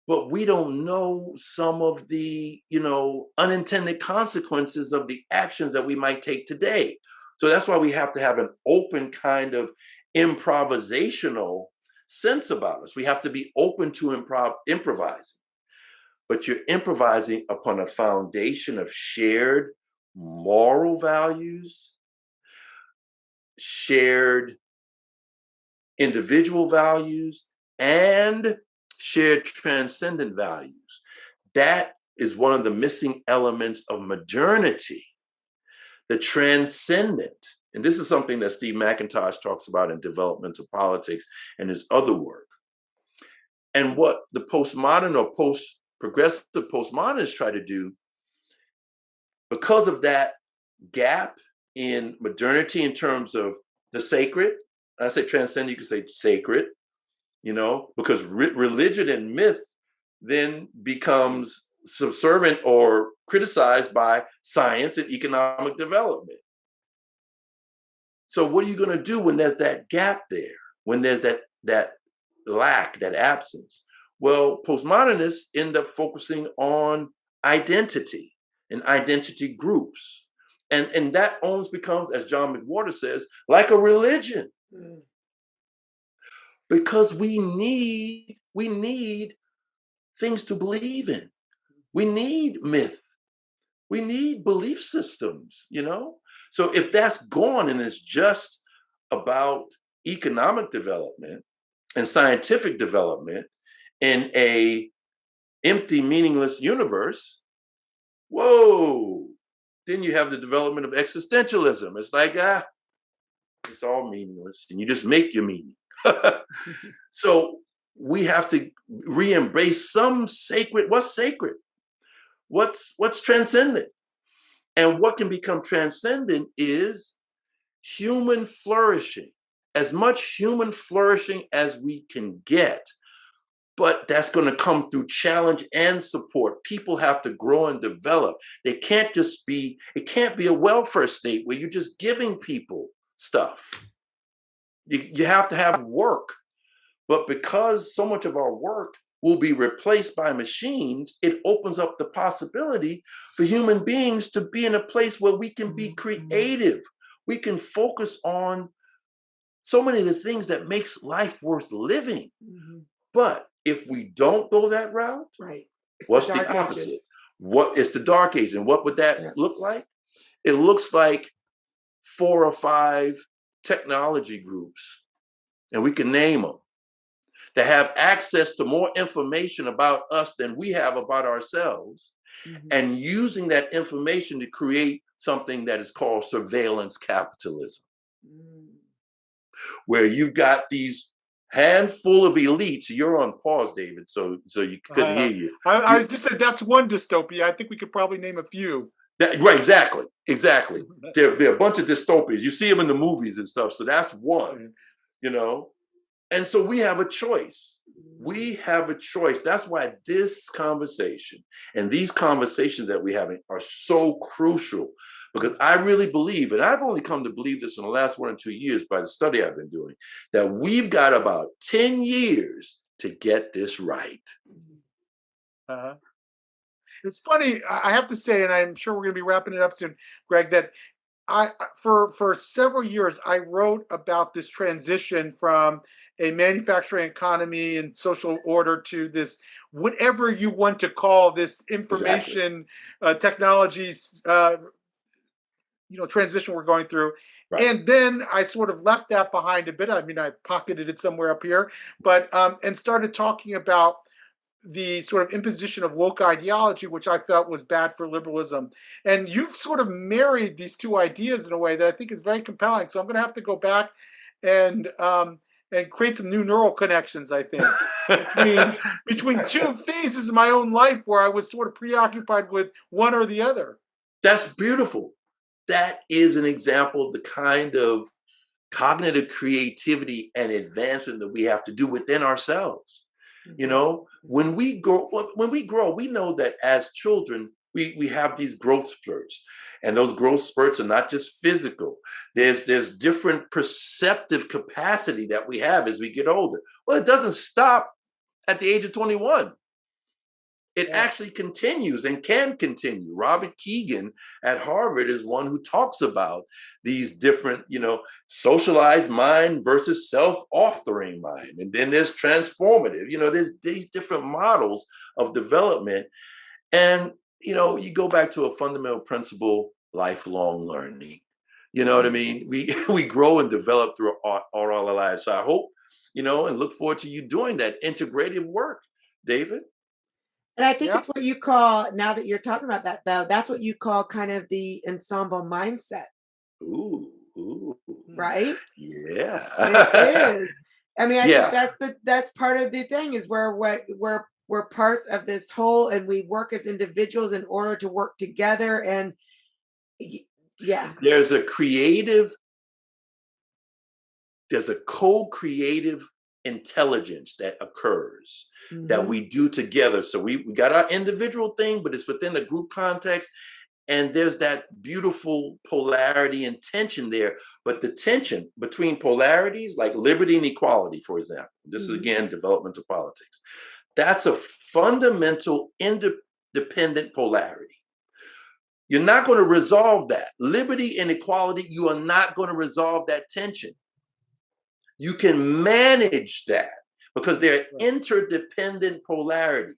but we don't know some of the, unintended consequences of the actions that we might take today. So that's why we have to have an open kind of improvisational sense about us. We have to be open to improvising, but you're improvising upon a foundation of shared moral values, shared individual values, and shared transcendent values. That is one of the missing elements of modernity, the transcendent. And this is something that Steve McIntosh talks about in Developmental Politics and his other work. And what the postmodern or post-progressive postmodernists try to do, because of that gap in modernity in terms of the sacred, I say transcendent, you could say sacred, because religion and myth then becomes subservient or criticized by science and economic development. So what are you going to do when there's that gap there, when there's that lack, that absence? Well, postmodernists end up focusing on identity and identity groups And that almost becomes, as John McWhorter says, like a religion. Because we need things to believe in. We need myth. We need belief systems, So if that's gone and it's just about economic development and scientific development in a empty, meaningless universe, whoa, then you have the development of existentialism. It's like, it's all meaningless, and you just make your meaning. So we have to re-embrace some sacred. What's sacred? What's transcendent? And what can become transcendent is human flourishing, as much human flourishing as we can get. But that's going to come through challenge and support. People have to grow and develop. It can't be a welfare state where you're just giving people stuff. You have to have work. But because so much of our work will be replaced by machines, it opens up the possibility for human beings to be in a place where we can be creative. We can focus on so many of the things that makes life worth living. But if we don't go that route, right, what's the opposite? What is the dark age? And what would that look like? It looks like 4 or 5 technology groups, and we can name them, that have access to more information about us than we have about ourselves, and using that information to create something that is called surveillance capitalism, where you've got these handful of elites. You're on pause, David, so you couldn't hear you. I just said that's one dystopia. I think we could probably name a few. Right, exactly. There are a bunch of dystopias. You see them in the movies and stuff. So that's one, And so we have a choice. That's why this conversation and these conversations that we're having are so crucial, because I really believe, and I've only come to believe this in the last 1 or 2 years by the study I've been doing, that we've got about 10 years to get this right. It's funny, I have to say, and I'm sure we're going to be wrapping it up soon, Greg, that for several years, I wrote about this transition from a manufacturing economy and social order to this, whatever you want to call this information technologies, transition we're going through. Right. And then I sort of left that behind a bit. I mean, I pocketed it somewhere up here, but and started talking about the sort of imposition of woke ideology, which I felt was bad for liberalism. And you've sort of married these two ideas in a way that I think is very compelling. So I'm going to have to go back and create some new neural connections, I think, between two phases of my own life where I was sort of preoccupied with one or the other. That's beautiful. That is an example of the kind of cognitive creativity and advancement that we have to do within ourselves. When we grow, we know that as children, we have these growth spurts, and those growth spurts are not just physical. There's different perceptive capacity that we have as we get older. Well, it doesn't stop at the age of 21. It actually continues and can continue. Robert Keegan at Harvard is one who talks about these different, socialized mind versus self-authoring mind. And then there's transformative, there's these different models of development. And, you go back to a fundamental principle, lifelong learning. You know what I mean? We grow and develop through all our lives. So I hope, and look forward to you doing that integrative work, David. And I think it's what you call, now that you're talking about that, though, that's what you call kind of the ensemble mindset. Ooh. Right? Yeah. It is. I mean, I think that's part of the thing, is where we're parts of this whole, and we work as individuals in order to work together. And there's a co-creative intelligence that occurs that we do together. So we got our individual thing, but it's within a group context. And there's that beautiful polarity and tension there. But the tension between polarities, like liberty and equality, for example, this is again developmental politics. That's a fundamental independent polarity. You're not going to resolve that. Liberty and equality, you are not going to resolve that tension. You can manage that because they're interdependent polarities.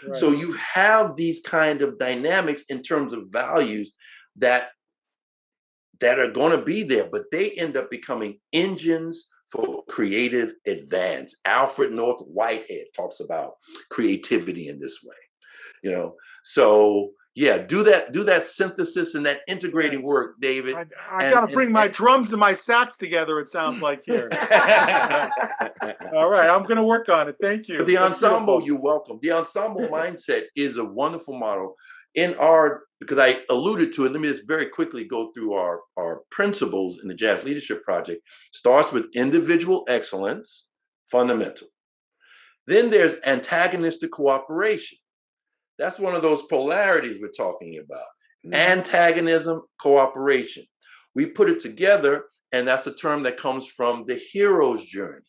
Right. So you have these kind of dynamics in terms of values that are going to be there, but they end up becoming engines for creative advance. Alfred North Whitehead talks about creativity in this way, So yeah, do that synthesis and that integrating work, David. I got to bring my drums and my sax together, it sounds like here. All right, I'm going to work on it. Thank you. But the ensemble, you're welcome. The ensemble mindset is a wonderful model. Because I alluded to it, let me just very quickly go through our principles in the Jazz Leadership Project. Starts with individual excellence, fundamental. Then there's antagonistic cooperation. That's one of those polarities we're talking about. Antagonism, cooperation. We put it together, and that's a term that comes from the hero's journey.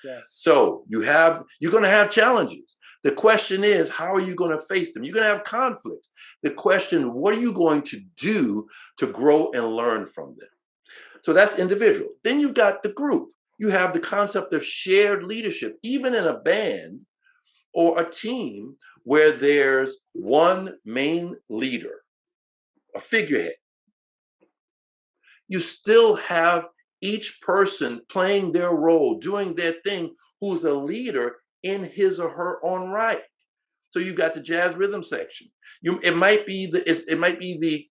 Yes. So you're going to have challenges. The question is, how are you going to face them? You're going to have conflicts. The question, what are you going to do to grow and learn from them? So that's individual. Then you've got the group. You have the concept of shared leadership, even in a band or a team where there's one main leader, a figurehead. You still have each person playing their role, doing their thing, who's a leader in his or her own right. So you've got the jazz rhythm section. It might be the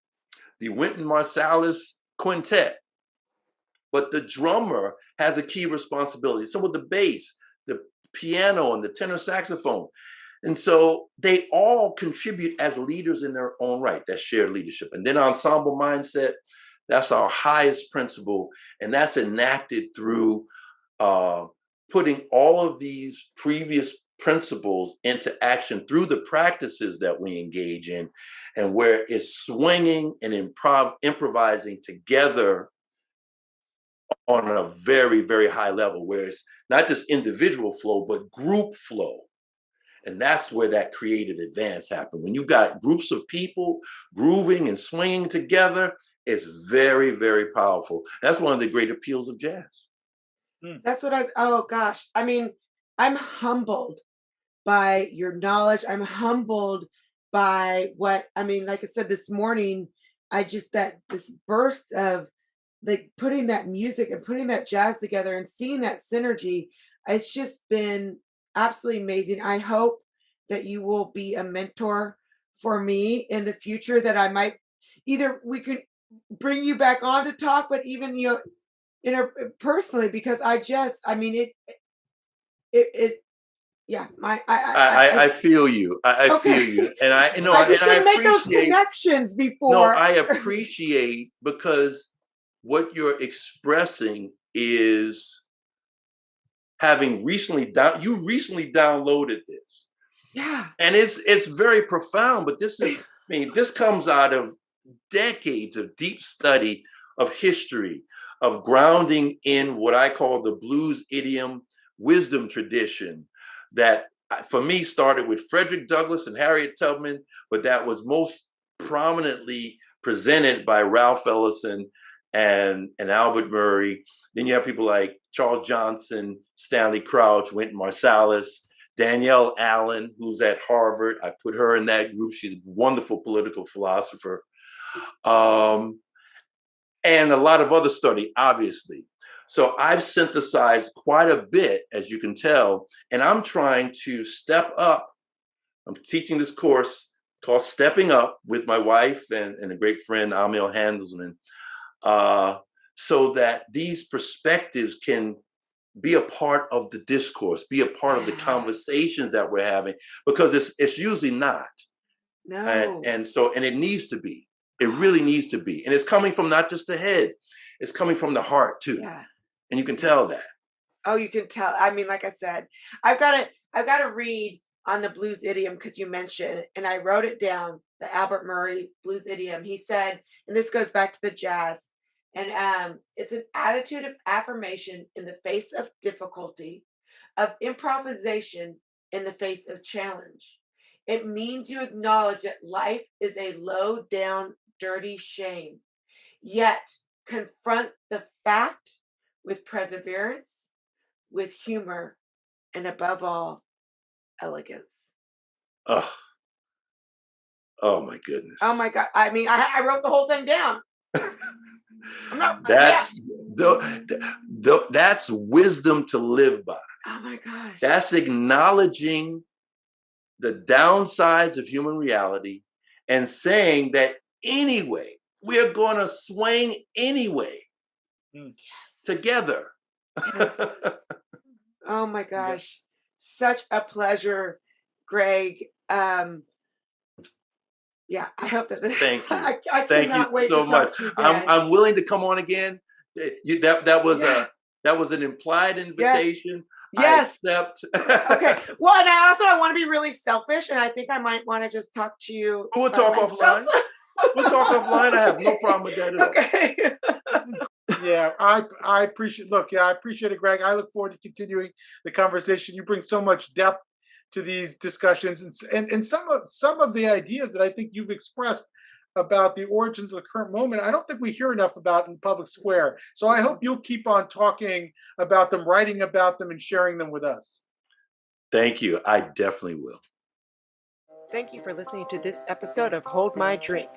Wynton Marsalis quintet, but the drummer has a key responsibility. So with the bass, the piano, and the tenor saxophone. And so they all contribute as leaders in their own right. That's shared leadership. And then ensemble mindset, that's our highest principle. And that's enacted through putting all of these previous principles into action through the practices that we engage in, and where it's swinging and improvising together on a very, very high level, where it's not just individual flow, but group flow. And that's where that creative advance happens. When you've got groups of people grooving and swinging together, it's very, very powerful. That's one of the great appeals of jazz. That's what oh gosh. I mean, I'm humbled by your knowledge. I'm humbled by like I said this morning, this burst of like putting that music and putting that jazz together and seeing that synergy. It's just been absolutely amazing. I hope that you will be a mentor for me in the future, that I might we could bring you back on to talk, but even, personally, because I feel you. I feel you. And I just didn't make those connections before. No, I appreciate, because what you're expressing is having recently downloaded this. Yeah. And it's very profound, but this comes out of decades of deep study of history, of grounding in what I call the blues idiom wisdom tradition, that for me started with Frederick Douglass and Harriet Tubman, but that was most prominently presented by Ralph Ellison and Albert Murray. Then you have people like Charles Johnson, Stanley Crouch, Wynton Marsalis, Danielle Allen, who's at Harvard. I put her in that group. She's a wonderful political philosopher. And a lot of other study, obviously. So I've synthesized quite a bit, as you can tell, and I'm trying to step up. I'm teaching this course called Stepping Up with my wife and a great friend, Amil Handelsman, so that these perspectives can be a part of the discourse, be a part of the conversations that we're having, because it's usually not. No. And it needs to be. It really needs to be. And it's coming from not just the head, it's coming from the heart too. Yeah. And you can tell that. Oh, you can tell. I mean, like I said, I've got to read on the blues idiom, because you mentioned it, and I wrote it down, the Albert Murray blues idiom. He said, and this goes back to the jazz, and it's an attitude of affirmation in the face of difficulty, of improvisation in the face of challenge. It means you acknowledge that life is a low down, dirty shame. Yet confront the fact with perseverance, with humor, and above all, elegance. Oh, oh my goodness. Oh my God. I mean, I wrote the whole thing down. I'm not, that's wisdom to live by. oh my gosh. That's acknowledging the downsides of human reality and saying that anyway, we're going to swing anyway. Yes. Together. Yes. Oh my gosh. Such a pleasure, Greg. Yeah, I hope that Thank you. I Thank cannot you wait so to talk much. to you again. I'm willing to come on again. That was an implied invitation. Yes. I accept. Okay. Well, and I want to be really selfish, and I think I might want to just talk to you. We'll talk offline. We'll talk offline. I have no problem with that at all. Okay. Yeah, I appreciate. Look, yeah, I appreciate it, Greg. I look forward to continuing the conversation. You bring so much depth to these discussions, and some of the ideas that I think you've expressed about the origins of the current moment, I don't think we hear enough about in public square. So I hope you'll keep on talking about them, writing about them, and sharing them with us. Thank you. I definitely will. Thank you for listening to this episode of Hold My Drink.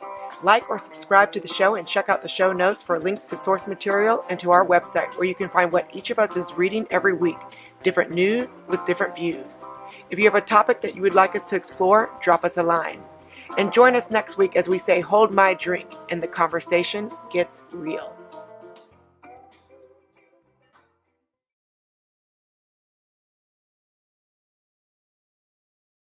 Like or subscribe to the show and check out the show notes for links to source material and to our website, where you can find what each of us is reading every week, different news with different views. If you have a topic that you would like us to explore, drop us a line. And join us next week as we say, hold my drink, and the conversation gets real.